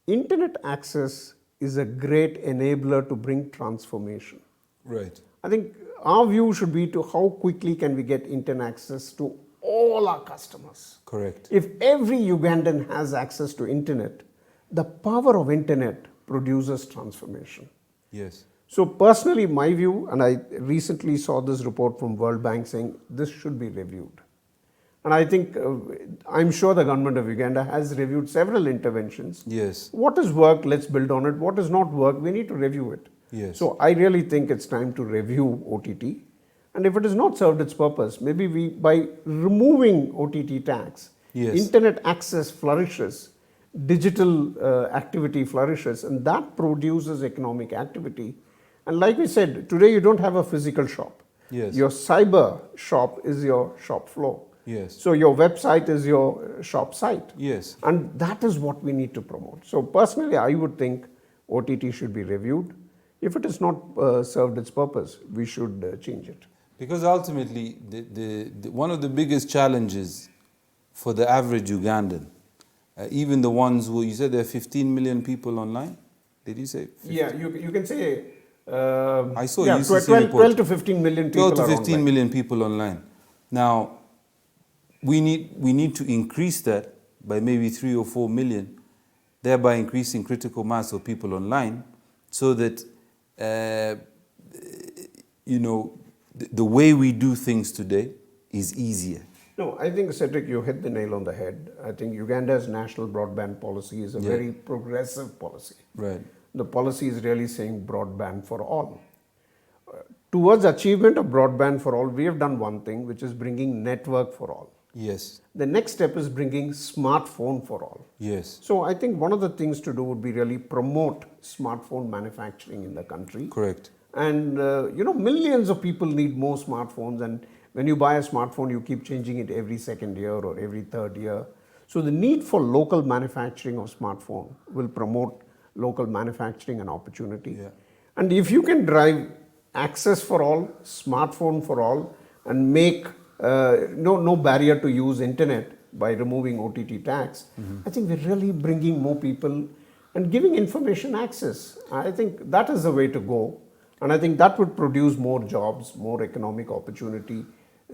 internet access is a great enabler to bring transformation. Right. I think our view should be to how quickly can we get internet access to all our customers. Correct. If every Ugandan has access to internet, the power of internet produces transformation. Yes. So personally, my view, and I recently saw this report from World Bank saying this should be reviewed. And I think, I'm sure the government of Uganda has reviewed several interventions. Yes. What has worked, let's build on it. What has not worked, we need to review it. Yes. So I really think it's time to review OTT. And if it has not served its purpose, maybe we, by removing OTT tax, Yes. internet access flourishes, digital activity flourishes, and that produces economic activity. And like we said, today you don't have a physical shop. Yes. Your cyber shop is your shop floor. Yes. So your website is your shop site. Yes. And that is what we need to promote. So personally, I would think OTT should be reviewed. If it has not served its purpose, we should change it. Because ultimately, one of the biggest challenges for the average Ugandan, even the ones who, you said there are 15 million people online? Did you say? 15? Yeah, you can say I saw yeah, a UCC 12 report. to 15 million people 12 to are 15 online. million people online. Now, we need to increase that by maybe 3 or 4 million, thereby increasing critical mass of people online, so that you know, the way we do things today is easier. No, I think, Cedric, you hit the nail on the head. I think Uganda's national broadband policy is a very progressive policy. Right. The policy is really saying broadband for all. Towards achievement of broadband for all, we have done one thing, which is bringing network for all. Yes. The next step is bringing smartphone for all. Yes. So I think one of the things to do would be really promote smartphone manufacturing in the country. Correct. And you know, millions of people need more smartphones, and when you buy a smartphone, you keep changing it every second year or every third year. So the need for local manufacturing of smartphone will promote local manufacturing and opportunity. Yeah. And if you can drive access for all, smartphone for all, and make no barrier to use internet by removing OTT tax, I think we're really bringing more people and giving information access. I think that is the way to go. And I think that would produce more jobs, more economic opportunity,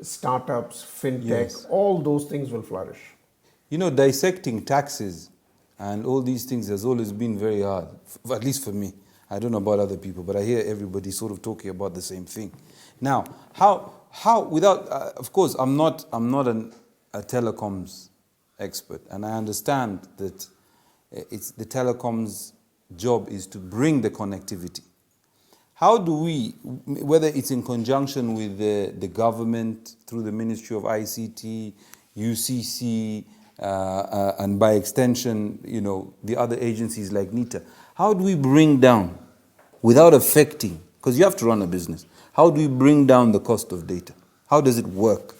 startups, fintech, Yes. all those things will flourish. You know, dissecting taxes and all these things has always been very hard, at least for me. I don't know about other people, but I hear everybody sort of talking about the same thing. Now, how without, of course, I'm not a telecoms expert, and I understand that it's the telecoms job is to bring the connectivity. How do we, whether it's in conjunction with the government through the Ministry of ICT, UCC, and by extension, you know, the other agencies like NITA, how do we bring down, without affecting, because you have to run a business, how do we bring down the cost of data? How does it work?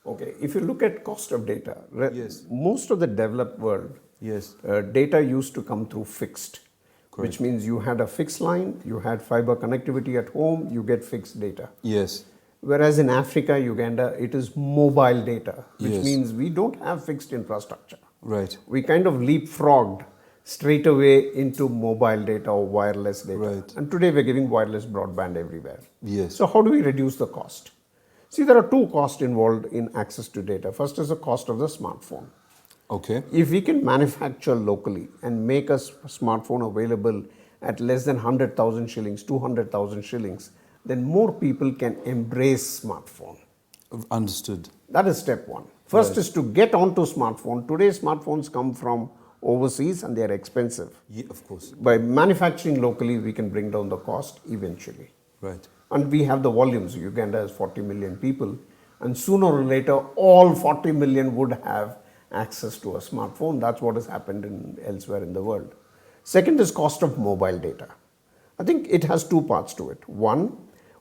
Okay, if you look at cost of data, Yes. most of the developed world, Yes. data used to come through fixed, Correct. which means you had a fixed line, you had fiber connectivity at home, you get fixed data. Yes. Whereas in Africa, Uganda, it is mobile data, which Yes. means we don't have fixed infrastructure. Right. We kind of leapfrogged straight away into mobile data or wireless data. Right. And today we're giving wireless broadband everywhere. Yes. So how do we reduce the cost? See, there are two costs involved in access to data. First is the cost of the smartphone. Okay. If we can manufacture locally and make a smartphone available at less than 100,000 shillings, 200,000 shillings, then more people can embrace smartphone. Understood. That is step one. First Right. is to get onto smartphone. Today smartphones come from overseas and they are expensive. Yeah, of course. By manufacturing locally, we can bring down the cost eventually. Right. And we have the volumes. Uganda has 40 million people. And sooner or later, all 40 million would have access to a smartphone. That's what has happened elsewhere in the world. Second is cost of mobile data. I think it has two parts to it. One,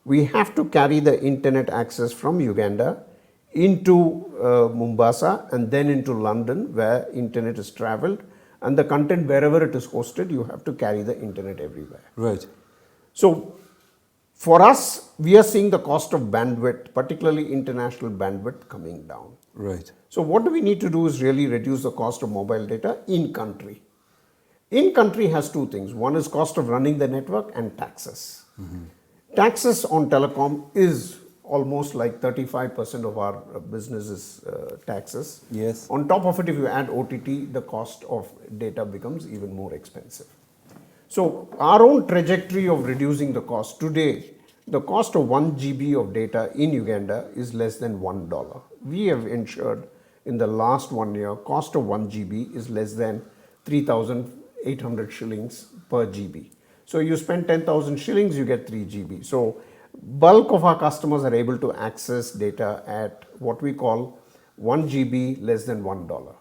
we have to carry the internet access from Uganda into Mombasa and then into London where internet is traveled. And the content, wherever it is hosted, you have to carry the internet everywhere. Right. So for us, we are seeing the cost of bandwidth, particularly international bandwidth, coming down. Right. So what do we need to do is really reduce the cost of mobile data in country. In country has two things. One is cost of running the network and taxes. Taxes on telecom is almost like 35% of our business is taxes. Yes. On top of it, if you add OTT, the cost of data becomes even more expensive. So our own trajectory of reducing the cost today, the cost of 1 GB of data in Uganda is less than $1. We have ensured in the last 1 year, cost of 1 GB is less than 3,800 shillings per GB. So you spend 10,000 shillings, you get 3 GB. So bulk of our customers are able to access data at what we call 1 GB less than $1.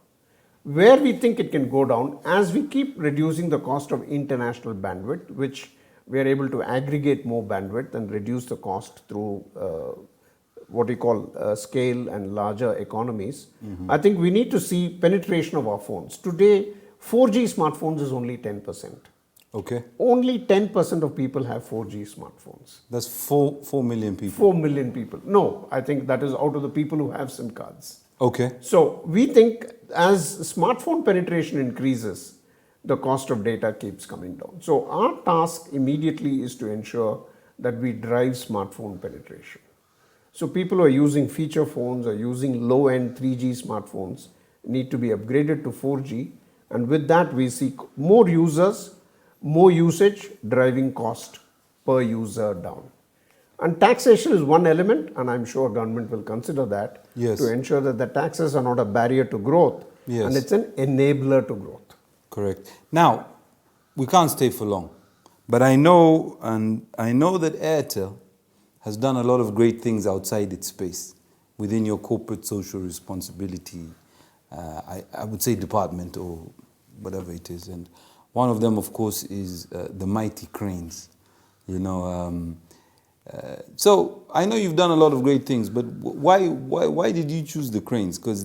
Where we think it can go down, as we keep reducing the cost of international bandwidth, which we are able to aggregate more bandwidth and reduce the cost through what we call scale and larger economies. I think we need to see penetration of our phones. Today, 4G smartphones is only 10%. Okay. Only 10% of people have 4G smartphones. That's 4 million people. 4 million people. No, I think that is out of the people who have SIM cards. Okay. So we think as smartphone penetration increases, the cost of data keeps coming down. So our task immediately is to ensure that we drive smartphone penetration. So people who are using feature phones or using low-end 3G smartphones need to be upgraded to 4G. And with that, we see more users, more usage, driving cost per user down. And taxation is one element, and I'm sure government will consider that Yes. to ensure that the taxes are not a barrier to growth, Yes. and it's an enabler to growth. Correct. Now, we can't stay for long, but I know that Airtel has done a lot of great things outside its space, within your corporate social responsibility, I would say department or whatever it is. And one of them, of course, is the mighty cranes. You know, so I know you've done a lot of great things, but why did you choose the cranes? Because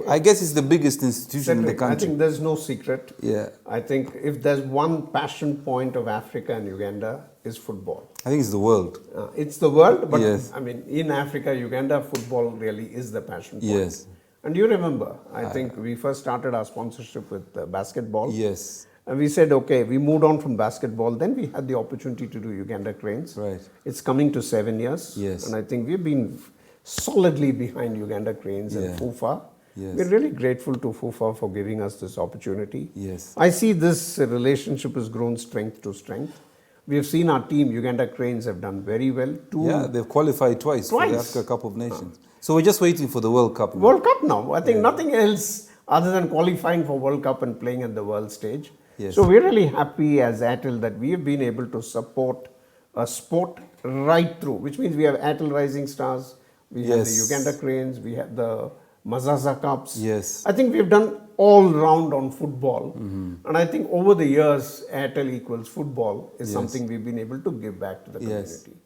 I guess it's the biggest institution in the Cedric, I country. think there's no secret. Yeah. I think if there's one passion point of Africa and Uganda is football. I think it's the world. It's the world, but Yes. I mean, in Africa, Uganda, football really is the passion point. Yes. And you remember, I think we first started our sponsorship with basketball. Yes. And we said, okay, we moved on from basketball. Then we had the opportunity to do Uganda Cranes. Right. It's coming to 7 years. Yes. And I think we've been solidly behind Uganda Cranes and Yeah. FUFA. Yes. We're really grateful to FUFA for giving us this opportunity. Yes. I see this relationship has grown strength to strength. We have seen our team, Uganda Cranes, have done very well. Yeah, they've qualified twice for the Twice. Africa Cup of Nations. So we're just waiting for the World Cup now. World Cup now. I think nothing else other than qualifying for World Cup and playing at the world stage. Yes. So we're really happy as Airtel that we have been able to support a sport right through, which means we have Airtel Rising Stars, we have the Yes. Uganda Cranes, we have the Mazaza Cups. Yes. I think we've done all round on football. And I think over the years, Airtel equals football is Yes. something we've been able to give back to the Yes. community.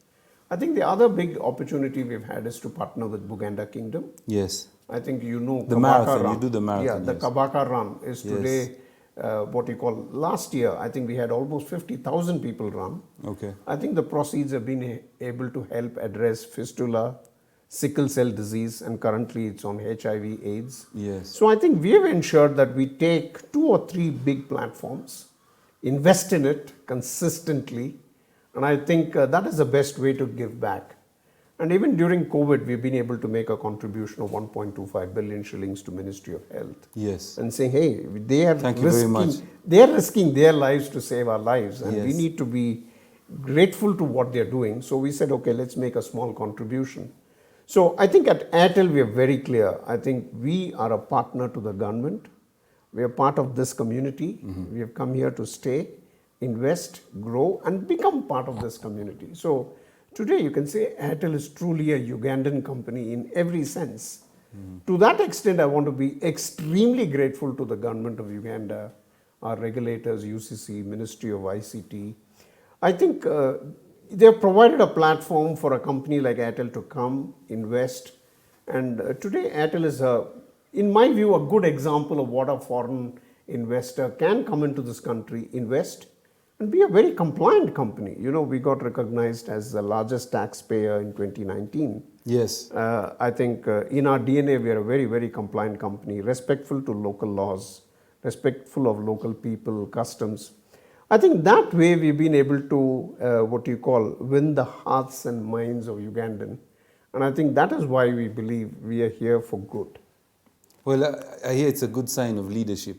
I think the other big opportunity we've had is to partner with Buganda Kingdom. Yes. I think you know The Kabaka marathon, run. you do the marathon, Yeah, the yes. Kabaka run is Yes. today what you call, last year, I think we had almost 50,000 people run. Okay. I think the proceeds have been able to help address fistula, sickle cell disease, and currently it's on HIV AIDS. Yes. So I think we have ensured that we take 2 or 3 big platforms, invest in it consistently, and I think that is the best way to give back. And even during COVID, we've been able to make a contribution of 1.25 billion shillings to Ministry of Health. Yes. And saying, hey, they are Thank you very much. they are risking their lives to save our lives, and we Yes. need to be grateful to what they're doing. So we said, okay, let's make a small contribution. So I think at Airtel, we are very clear. I think we are a partner to the government. We are part of this community. We have come here to stay, invest, grow, and become part of this community. So today you can say Airtel is truly a Ugandan company in every sense. To that extent, I want to be extremely grateful to the government of Uganda, our regulators, UCC, Ministry of ICT. I think they have provided a platform for a company like Airtel to come, invest. And today Airtel is, in my view, a good example of what a foreign investor can come into this country, invest, and be a very compliant company. You know, we got recognized as the largest taxpayer in 2019. Yes. I think in our DNA, we are a very, very compliant company, respectful to local laws, respectful of local people, customs. I think that way we've been able to, win the hearts and minds of Ugandan. And I think that is why we believe we are here for good. Well, I hear it's a good sign of leadership.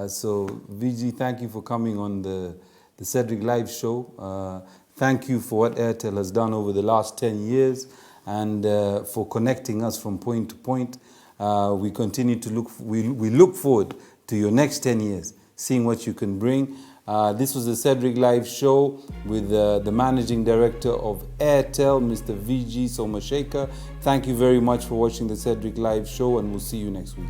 So, VG, thank you for coming on the Cedric Live show. Thank you for what Airtel has done over the last 10 years and for connecting us from point to point. We continue to look forward to your next 10 years, seeing what you can bring. This was the Cedric Live show with the Managing Director of Airtel, Mr. VG Somasekher. Thank you very much for watching the Cedric Live show, and we'll see you next week.